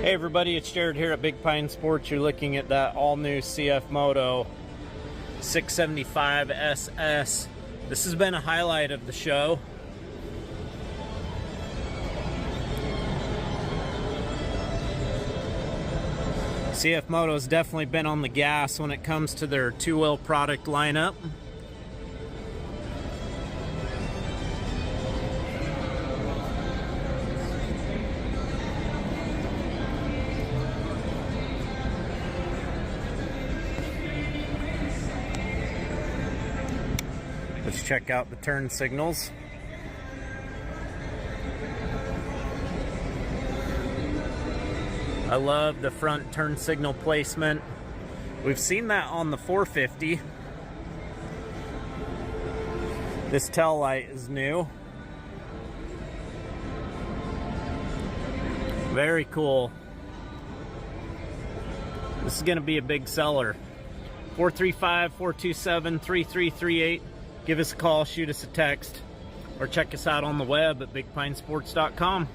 Hey everybody, it's Jared here at Big Pine Sports. You're looking at that all-new Cf Moto 675 SS. This has been a highlight of the show. Cf Moto has definitely been on the gas when it comes to their two-wheel product lineup. Let's check out the turn signals. I love the front turn signal placement. We've seen that on the 450. This tail light is new. Very cool. This is going to be a big seller. 435-427-3338. Give us a call, shoot us a text, or check us out on the web at bigpinesports.com.